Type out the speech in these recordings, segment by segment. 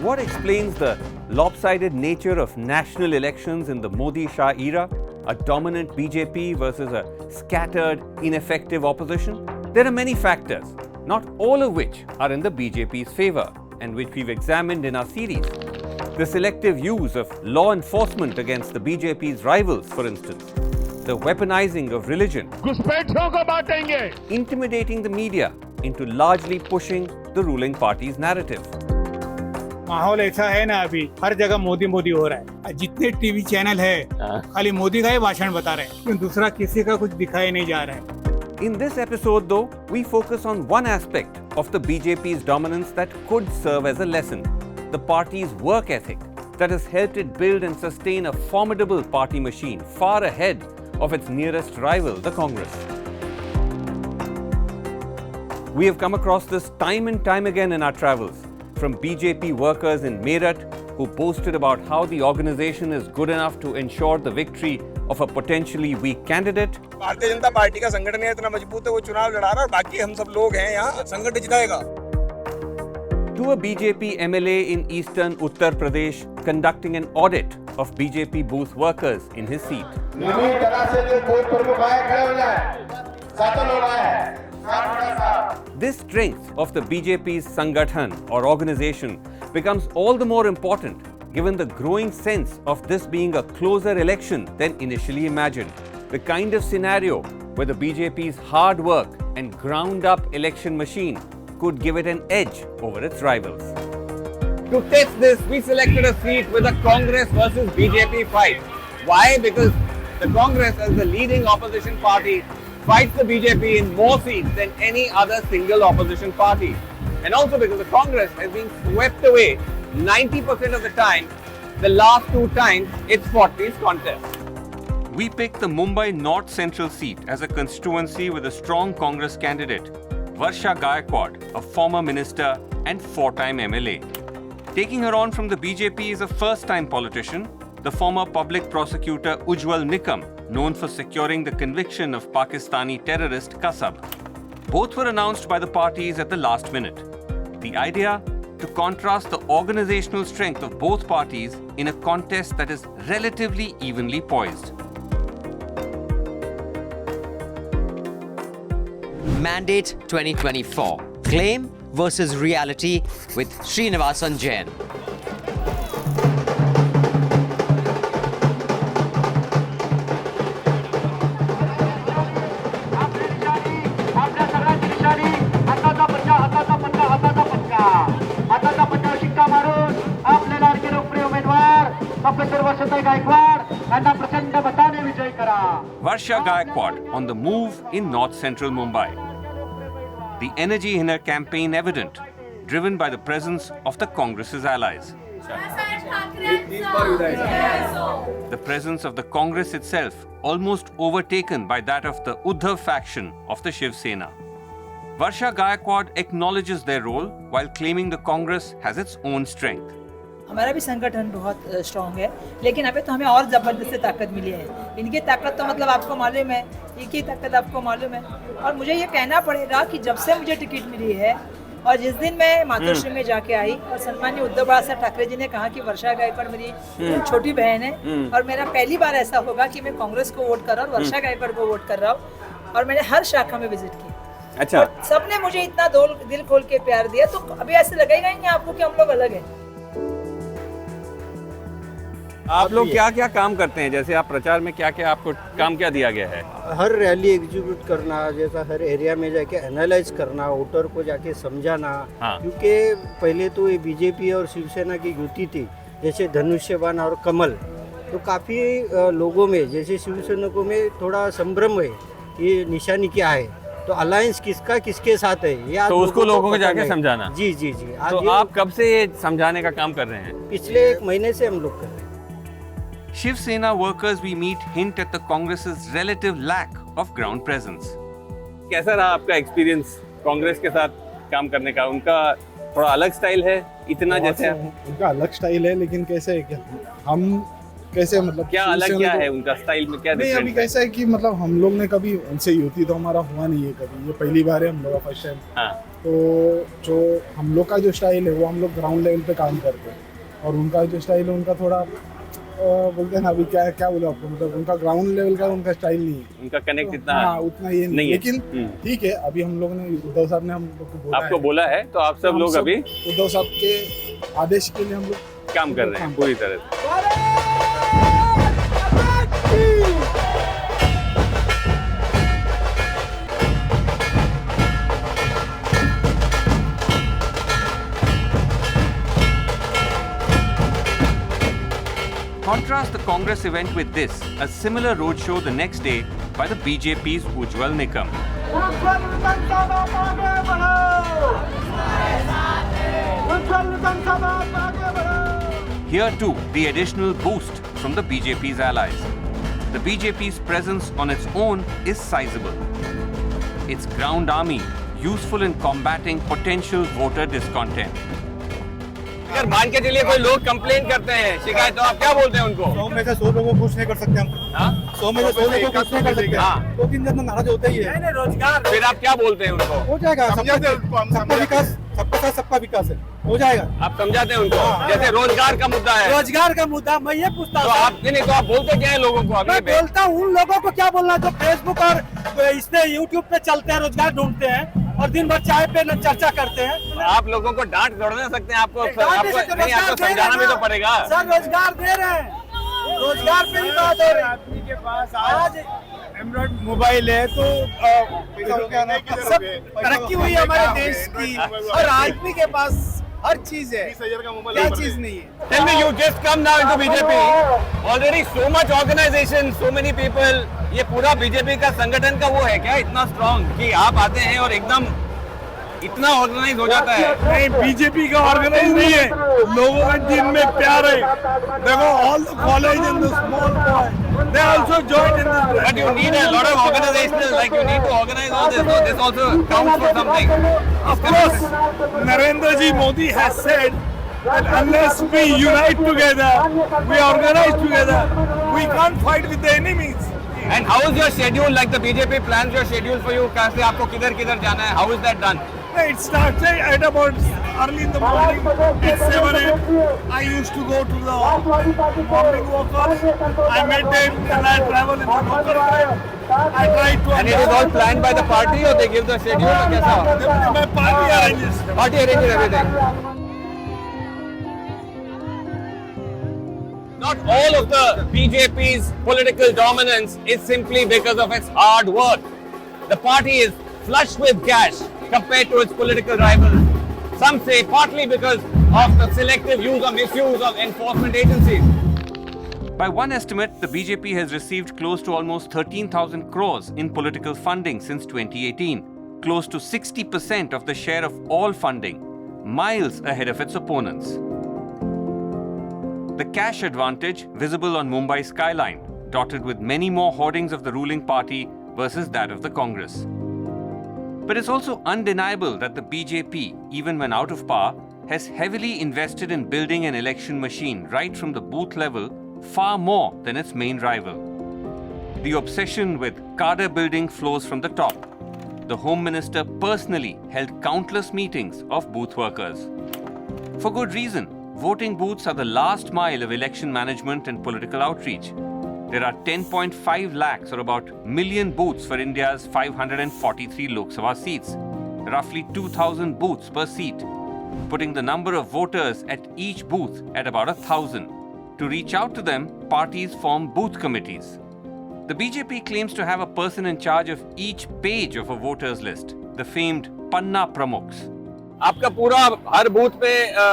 What explains the lopsided nature of national elections in the Modi-Shah era? A dominant BJP versus a scattered, ineffective opposition? There are many factors, not all of which are in the BJP's favor and which we've examined in our series. The selective use of law enforcement against the BJP's rivals, for instance. The weaponizing of religion. घुसपैठियों को बांटेंगे. Intimidating the media into largely pushing the ruling party's narrative. माहौल ऐसा है ना, अभी हर जगह मोदी मोदी हो रहा है. जितने टीवी चैनल है खाली मोदी का ही भाषण बता रहे हैं, दूसरा किसी का कुछ दिखाई नहीं जा रहा है. In this episode, though, we focus on one aspect of the BJP's dominance that could serve as a lesson: the party's work ethic that has helped it build and sustain a formidable party machine far ahead of its nearest rival, the Congress. We have come across this time and time again in our travels, from BJP workers in Meerut who boasted about how the organization is good enough to ensure the victory of a potentially weak candidate. Bharatiya Janata party का संगठन इतना मजबूत है, वो चुनाव लड़ा रहा है और बाकी हम सब लोग हैं यहाँ, संगठन जिताएगा. To a BJP MLA in eastern Uttar Pradesh conducting an audit of BJP booth workers in his seat. This strength of the BJP's Sangathan or organization becomes all the more important given the growing sense of this being a closer election than initially imagined. The kind of scenario where the BJP's hard work and ground-up election machine could give it an edge over its rivals. To test this, we selected a seat with a Congress versus BJP fight. Why? Because the Congress, as the leading opposition party, fights the BJP in more seats than any other single opposition party. And also because the Congress has been swept away 90% of the time, the last two times it's fought these contests. We picked the Mumbai North Central seat as a constituency with a strong Congress candidate, Varsha Gaikwad, a former minister and four-time MLA. Taking her on from the BJP is a first-time politician, the former public prosecutor Ujjwal Nikam, known for securing the conviction of Pakistani terrorist Kasab. Both were announced by the parties at the last minute. The idea? To contrast the organizational strength of both parties in a contest that is relatively evenly poised. Mandate 2024. Claim versus reality with Srinivasan Jain. Varsha Gaikwad on the move in North Central Mumbai. The energy in her campaign evident, driven by the presence of the Congress's allies. The presence of the Congress itself almost overtaken by that of the Uddhav faction of the Shiv Sena. Varsha Gaikwad acknowledges their role while claiming the Congress has its own strength. हमारा भी संगठन बहुत strong है, लेकिन अभी तो हमें और ज़बरदस्त ताकत मिली है. इनकी ताकत तो मतलब आपको मालूम है, इनकी ताकत आपको मालूम है. और मुझे ये कहना पड़ेगा कि जब से मुझे टिकट मिली है और जिस दिन मैं मातोश्री में जाके आई और सम्मानीय उद्धव साहब ठाकरे जी ने कहा कि वर्षा गायकवाड़ मेरी छोटी बहन है और मेरा पहली बार ऐसा होगा कि मैं कांग्रेस को वोट कर रहा हूँ और वर्षा गायकवाड़ को वोट कर रहा हूँ, और मैंने हर शाखा में विजिट की. अच्छा, सबने मुझे इतना दिल खोल के प्यार दिया, तो अभी ऐसे लगेगा ही नहीं आपको कि हम लोग अलग हैं. आप लोग क्या क्या काम करते हैं? जैसे आप प्रचार में क्या क्या आपको काम क्या दिया गया है? हर रैली एग्जीक्यूट करना, जैसा हर एरिया में जाके एनालाइज करना, वोटर को जाके समझाना. हाँ. क्योंकि पहले तो ये बीजेपी और शिवसेना की युति थी, जैसे धनुष्यबाण और कमल, तो काफ़ी लोगों में, जैसे शिवसैनिकों में थोड़ा संभ्रम है ये निशानी क्या है, तो अलायंस किसका किसके साथ है, ये तो उसको लोगों को जाके समझाना. जी जी जी. तो आप कब से ये समझाने का काम कर रहे हैं? पिछले 1 महीने से हम लोग कर रहे हैं. Shiv Sena workers we meet hint at the Congress's relative lack of ground presence. कैसा रहा आपका एक्सपीरियंस कांग्रेस के साथ काम करने का? उनका थोड़ा अलग स्टाइल है, इतना जैसे उनका अलग स्टाइल है, लेकिन कैसे है क्या हम कैसे मतलब क्या अलग क्या है उनका स्टाइल में? क्या नहीं, अभी कैसा है कि मतलब हम लोग ने कभी उनसे युति तो हमारा हुआ नहीं है कभी, ये पहली बार है हम लोग का फर्स्ट टाइम. तो जो हम लोग का जो स्टाइल है वो हम लोग ग्राउंड लेवल पे काम करते हैं, और उनका जो स्टाइल है उनका थोड़ा बोलते हैं ना, अभी क्या क्या बोला आपको, मतलब उनका ग्राउंड लेवल का उनका स्टाइल नहीं है, उनका कनेक्ट इतना हाँ उतना ये नहीं है। लेकिन ठीक है, अभी हम लोगों ने उद्धव साहब ने हम लोग को बोला आपको बोला है तो आप सब लोग अभी उद्धव साहब के आदेश के लिए हम लोग काम कर रहे हैं पूरी तरह से। Contrast the Congress event with this, a similar roadshow the next day by the BJP's Ujjwal Nikam. Here too, the additional boost from the BJP's allies. The BJP's presence on its own is sizable. Its ground army useful in combating potential voter discontent. अगर मान के चलिए कोई लोग complain करते हैं, शिकायत, तो आप क्या बोलते हैं उनको? 100 में से 100 लोगों को खुश नहीं कर सकते हम। 100 में से 100 लोगों को खुश नहीं कर सकते। हाँ। तो 3 दिन नाराज होता ही है। नहीं रोजगार फिर आप क्या बोलते हैं उनको? हो जाएगा, सबका विकास, सबका साथ सबका विकास है, हो जाएगा। आप समझाते हैं उनको, जैसे रोजगार का मुद्दा है। रोजगार का मुद्दा मैं ये पूछता तो हूँ, आप नहीं, तो आप बोलते क्या है लोगों को? मैं अभी बोलता हूँ उन लोगों को क्या बोलना जो फेसबुक और इसमें यूट्यूब पे चलते हैं, रोजगार ढूंढते हैं और दिन भर चाय पे चर्चा करते हैं। आप लोगों को डांट थोड़ा ना सकते हैं, आपको समझाना भी तो पड़ेगा। सर रोजगार दे रहे हैं, रोजगार पे ही बात हो रही है। आदमी के पास आज एंड्रॉइड मोबाइल है तो सब तरक्की हुई है हमारे देश की, और आदमी के पास हर चीज है, क्या चीज नहीं है। Tell me, you just come now into BJP. Already so much organization, so many people. ये पूरा बीजेपी का संगठन का वो है क्या इतना स्ट्रॉन्ग कि आप आते हैं और एकदम इतना ऑर्गेनाइज हो जाता है? नहीं, बीजेपी का ऑर्गेनाइज नहीं है, लोगों का दिन में प्यार है। देखो all the college and the small boy they also join in this. But you need a lot of organizational, like you need to organize all this. So this also counts for something. Of course, Narendra Ji Modi has said that unless we unite together, we organize together, we can't fight with the enemies. And how is your schedule? Like the BJP plans your schedule for you. कैसे आपको किधर किधर जाना है? How is that done? It starts at about early in the morning at 7 a.m. I used to go to the morning walkers. I met them and I travel in the local train. I try to. And it is all planned by the party or they give the schedule or कैसा? My party arranges. Party arranges everything. Not all of the BJP's political dominance is simply because of its hard work. The party is flush with cash compared to its political rivals. Some say partly because of the selective use or misuse of enforcement agencies. By one estimate, the BJP has received close to almost 13,000 crores in political funding since 2018, close to 60% of the share of all funding, miles ahead of its opponents. The cash advantage visible on Mumbai skyline, dotted with many more hoardings of the ruling party versus that of the Congress. But it's also undeniable that the BJP, even when out of power, has heavily invested in building an election machine right from the booth level, far more than its main rival. The obsession with cadre building flows from the top. The Home Minister personally held countless meetings of booth workers. For good reason. Voting booths are the last mile of election management and political outreach. There are 10.5 lakhs or about million booths for India's 543 Lok Sabha seats, roughly 2,000 booths per seat, putting the number of voters at each booth at about 1,000. To reach out to them, parties form booth committees. The BJP claims to have a person in charge of each page of a voters list, the famed Panna Pramukhs. आपका पूरा हर booth पे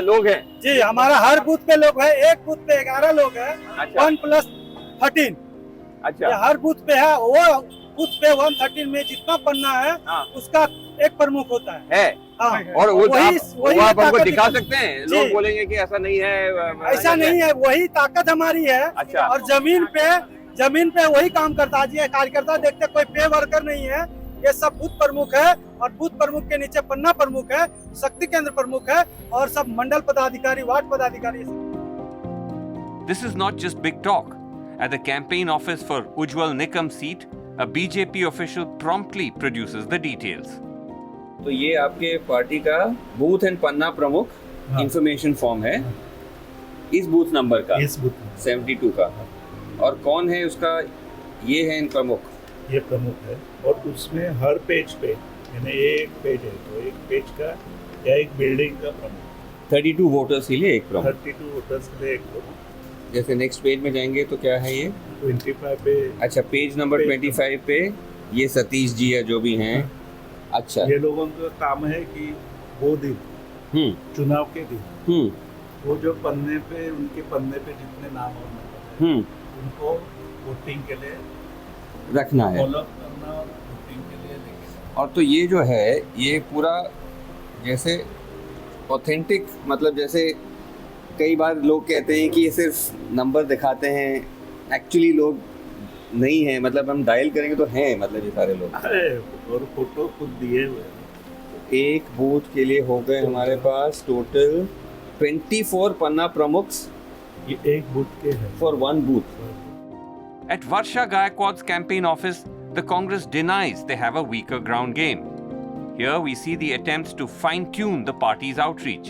लोग हैं? जी हमारा हर booth पे लोग है, एक बूथ पे 11 लोग हैं। अच्छा। 1+13। अच्छा। ये हर बूथ पे है, वो बूथ पे 113 में जितना पन्ना है उसका एक प्रमुख होता है। हाँ। और वो वही आप हमको ताकत दिखा सकते हैं? जी। लोग बोलेंगे कि ऐसा नहीं है, ऐसा नहीं है, वही ताकत हमारी है। अच्छा। और जमीन पे वही काम करता है। ये कार्यकर्ता देखते कोई पे वर्कर नहीं है, ये सब बूथ प्रमुख है, और बूथ प्रमुख के नीचे पन्ना प्रमुख है, शक्ति केंद्र प्रमुख है, और सब मंडल पदाधिकारी, वार्ड पदाधिकारी। This is not just big talk. At the campaign office for Ujjwal Nikam seat, a BJP official promptly produces the details. तो ये आपके पार्टी का बूथ एंड पन्ना प्रमुख इंफॉर्मेशन फॉर्म है इस बूथ नंबर का, इस बुक 72 का। और कौन है उसका, ये है इन प्रमुख। ये प्रमुख है और उसमें हर पेज पे यानी एक पेज है तो एक पेज का या एक बिल्डिंग का प्रमुख, 32 वोटर्स के लिए एक प्रमुख। 32 वोटर्स के लिए एक प्रमुख। जैसे नेक्स्ट पेज में जाएंगे तो क्या है ये, 25 पे अच्छा पेज नंबर 25 पे ये सतीश जी है जो भी हैं। अच्छा, ये लोगों का काम है कि वो दिन चुनाव के दिन वो जो पन्ने पे उनके पन्ने पे जितने नाम और नंबर हैं उनको वोटिंग के लिए रखना है। फॉलो करना और वोटिंग के लिए लेके जाना। और तो ये जो है ये पूरा जैसे ऑथेंटिक, मतलब जैसे कई बार लोग कहते हैं कि ये सिर्फ नंबर दिखाते हैं, एक्चुअली लोग नहीं हैं, मतलब हम डायल करेंगे तो हैं, मतलब ये सारे लोग। अरे और फोटो खुद दिए हुए हैं। एक बूथ के लिए हो गए हमारे पास टोटल 24 पन्ना प्रमुख्स ये एक बूथ के हैं for one booth. At Varsha Gaikwad's campaign office, the Congress denies they have a weaker ground game. Here we see the attempts to fine-tune the party's outreach.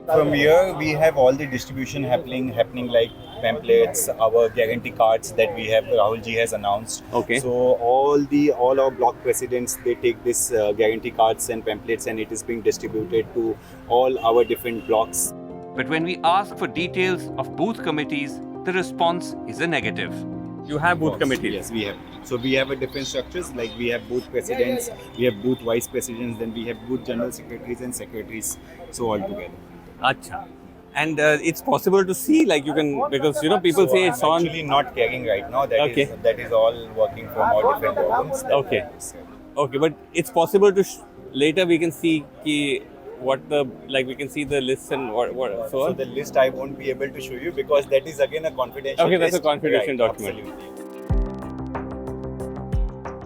From here, we have all the distribution happening like pamphlets, our guarantee cards that we have. Rahul ji has announced. Okay. So all our block presidents, they take this guarantee cards and pamphlets, and it is being distributed to all our different blocks. But when we ask for details of booth committees, the response is a negative. You have booth committees? Yes, we have. So we have a different structures, like we have booth presidents, we have booth vice presidents, then we have booth general secretaries and secretaries, so all together. Acha. And it's possible to see, like you can, because you know people say it's I'm on. actually not carrying right now. That is all working from all different organs. Okay. Okay, but it's possible to later we can see ki what the, like we can see the lists and what so So on. the list I won't be able to show you because that is again a confidential Okay, that's a list. confidential Right, document. Absolutely.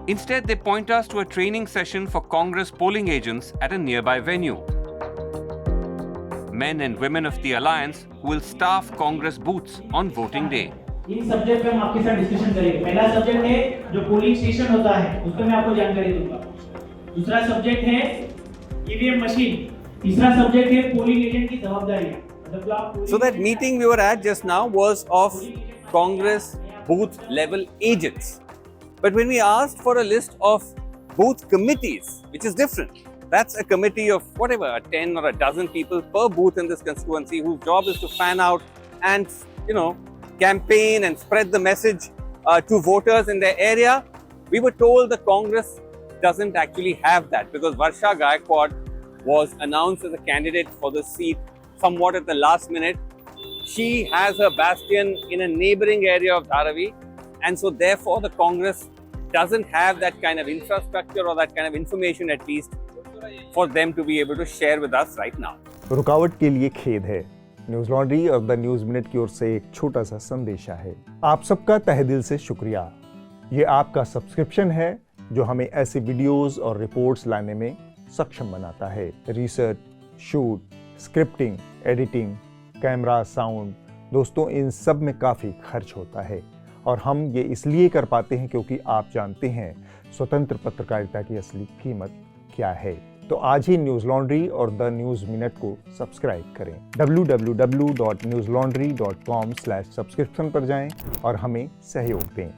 Instead, they point us to a training session for Congress polling agents at a nearby venue. Men and women of the alliance who will staff Congress booths on voting day. In subject पे हम आपके साथ discussion करेंगे। पहला subject है जो polling station होता है, उस पर मैं आपको जानकारी दूंगा। दूसरा सब्जेक्ट है ईवीएम मशीन। तीसरा सब्जेक्ट है पोलिंग एजेंट की जवाबदारियां। So that meeting we were at just now was of Congress booth level agents. But when we asked for a list of booth committees, which is different, that's a committee of whatever, 10 or a dozen people per booth in this constituency whose job is to fan out and, you know, campaign and spread the message to voters in their area. We were told the Congress doesn't actually have that because Varsha Gaikwad was announced as a candidate for the seat somewhat at the last minute. She has her bastion in a neighboring area of Dharavi, and so therefore the Congress doesn't have that kind of infrastructure or that kind of information at least for them to be able to share with us right now. रुकावट के लिए खेद है। News laundry और the news minute की ओर से एक छोटा सा संदेशा है। आप सबका तहे दिल से शुक्रिया। ये आपका सब्सक्रिप्शन है जो हमें ऐसे वीडियोस और रिपोर्ट्स लाने में सक्षम बनाता है। Research, shoot, scripting, editing, camera, sound, दोस्तों इन सब में काफ़ी खर्च होता है और हम ये इसलिए कर पाते हैं क्योंकि आप जानते हैं स्वतंत्र पत्रकारिता की असली कीमत क्या है। तो आज ही न्यूज़ लॉन्ड्री और द न्यूज़ मिनट को सब्सक्राइब करें। www.newslaundry.com/subscription पर जाएं और हमें सहयोग दें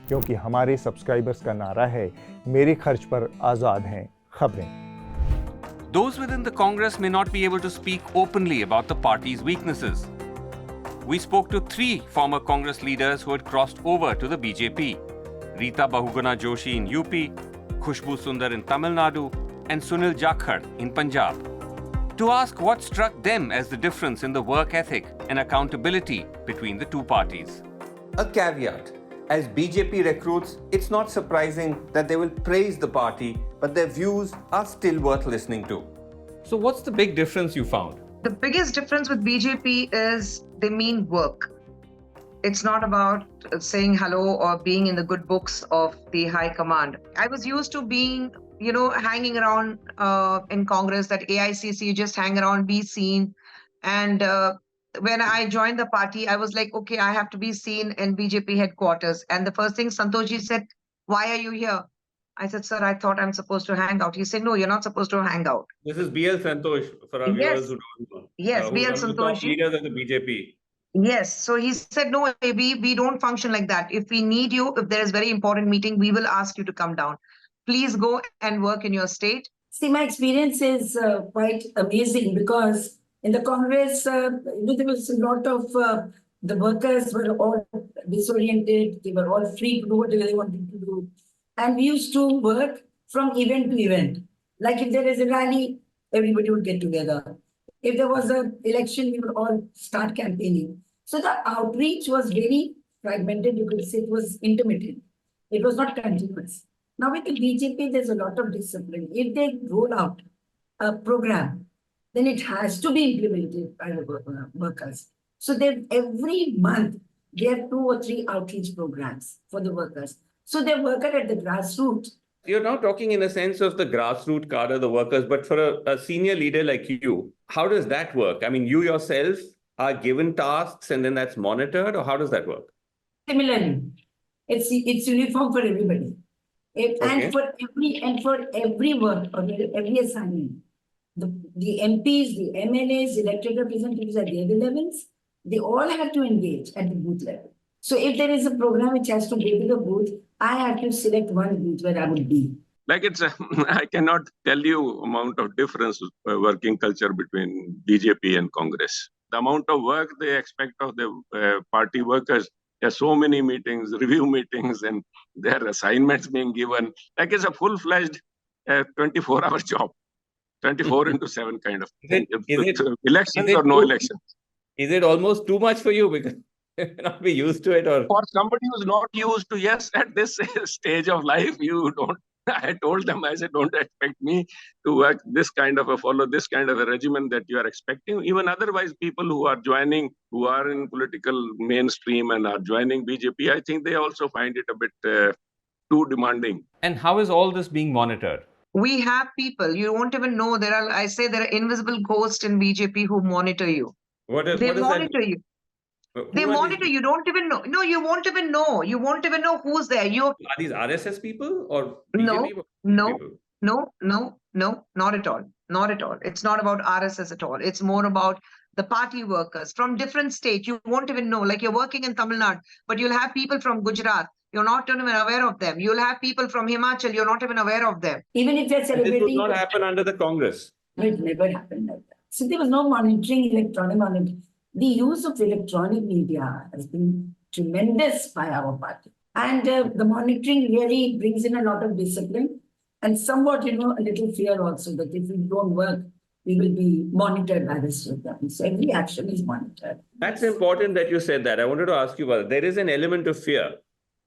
क्योंकि हमारे सब्सक्राइबर्स का नारा है, मेरे खर्च पर आज़ाद हैं खबरें। Those within the Congress may not be able to speak openly about the party's weaknesses. We spoke to 3 former Congress leaders who had crossed over to the BJP: Rita Bahuguna Joshi in UP, Khushbu Sundar in Tamil Nadu, and Sunil Jakhar in Punjab, to ask what struck them as the difference in the work ethic and accountability between the two parties. A caveat: as BJP recruits, it's not surprising that they will praise the party, but their views are still worth listening to. So what's the big difference you found? The biggest difference with BJP is they mean work. It's not about saying hello or being in the good books of the high command. I was used to being, hanging around in Congress, that AICC, just hang around, be seen. And when I joined the party, I was like, okay, I have to be seen in BJP headquarters. And the first thing Santosh ji said, why are you here? I said, sir, I thought I'm supposed to hang out. He said, no, you're not supposed to hang out. This is BL Santosh for our Yes. viewers who don't know. Yes, who's BL one of the top Santosh ji. leaders of the BJP. Yes. So he said, no, we don't function like that. If we need you, if there is very important meeting, we will ask you to come down. Please go and work in your state. See, my experience is quite amazing because in the Congress, there was a lot of the workers were all disoriented. They were all free to do whatever they wanted to do. And we used to work from event to event. Like if there is a rally, everybody would get together. If there was an election, we would all start campaigning. So the outreach was very fragmented. You could say it was intermittent. It was not continuous. Now with the BJP, there's a lot of discipline. If they roll out a program, then it has to be implemented by the workers. So then every month, they have 2 or 3 outreach programs for the workers. So they work at the grassroots. You're now talking in a sense of the grassroots cadre, the workers, but for a senior leader like you, how does that work? I mean, you yourself are given tasks and then that's monitored, or how does that work? Similarly, it's uniform for everybody. And for every work or every assignment, the MPs, the MLAs, elected representatives at the other levels, they all have to engage at the booth level. So if there is a program which has to go to the booth, I have to select one booth where I would be. Like I cannot tell you amount of difference working culture between BJP and Congress. The amount of work they expect of the party workers. There's so many meetings, review meetings, and their assignments being given. Like it's a full-fledged 24-hour job, 24 into 7 kind of thing. Elections or no elections. Is it almost too much for you because you may not be used to it? Or for somebody who's not used to, yes, at this stage of life, you don't. I told them, I said, don't expect me to work this kind of follow this kind of a regimen that you are expecting. Even otherwise, people who are joining, who are in political mainstream and are joining BJP, I think they also find it a bit too demanding. And how is all this being monitored? We have people, you won't even know, there are invisible ghosts in BJP who monitor you. They monitor you. They monitor you. Don't even know. No, you won't even know. You won't even know who's there. Are these RSS people or BJP people? No, not at all. Not at all. It's not about RSS at all. It's more about the party workers from different states. You won't even know. Like you're working in Tamil Nadu, but you'll have people from Gujarat. You're not even aware of them. You'll have people from Himachal. You're not even aware of them. Even if they're celebrating. This would not happen under the Congress. It never happened like that. So there was no monitoring, electronic monitoring. The use of electronic media has been tremendous by our party. And the monitoring really brings in a lot of discipline and somewhat, a little fear also that if we don't work, we will be monitored by this program. So every action is monitored. That's important that you said that. I wanted to ask you about it. There is an element of fear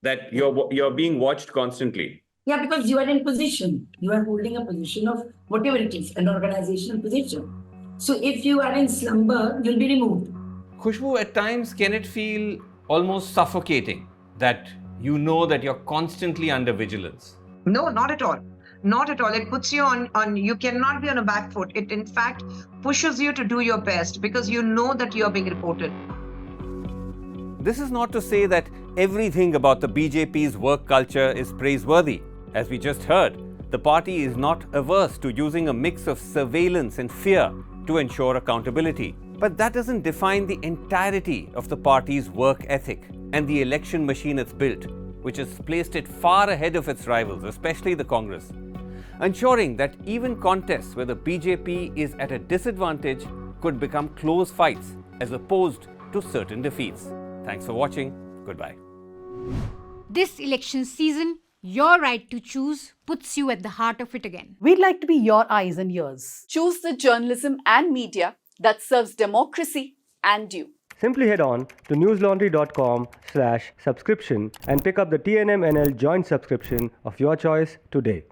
that you're being watched constantly. Yeah, because you are in position. You are holding a position of whatever it is, an organizational position. So if you are in slumber, you'll be removed. Khushbu, at times, can it feel almost suffocating that you know that you're constantly under vigilance? No, not at all. Not at all. It puts you on you cannot be on a back foot. It, in fact, pushes you to do your best because you know that you're being reported. This is not to say that everything about the BJP's work culture is praiseworthy. As we just heard, the party is not averse to using a mix of surveillance and fear to ensure accountability. But that doesn't define the entirety of the party's work ethic and the election machine it's built, which has placed it far ahead of its rivals, especially the Congress, ensuring that even contests where the BJP is at a disadvantage could become close fights as opposed to certain defeats. Thanks for watching. Goodbye. This election season, your right to choose puts you at the heart of it again. We'd like to be your eyes and ears. Choose the journalism and media that serves democracy and you. Simply head on to newslaundry.com/subscription and pick up the TNMNL joint subscription of your choice today.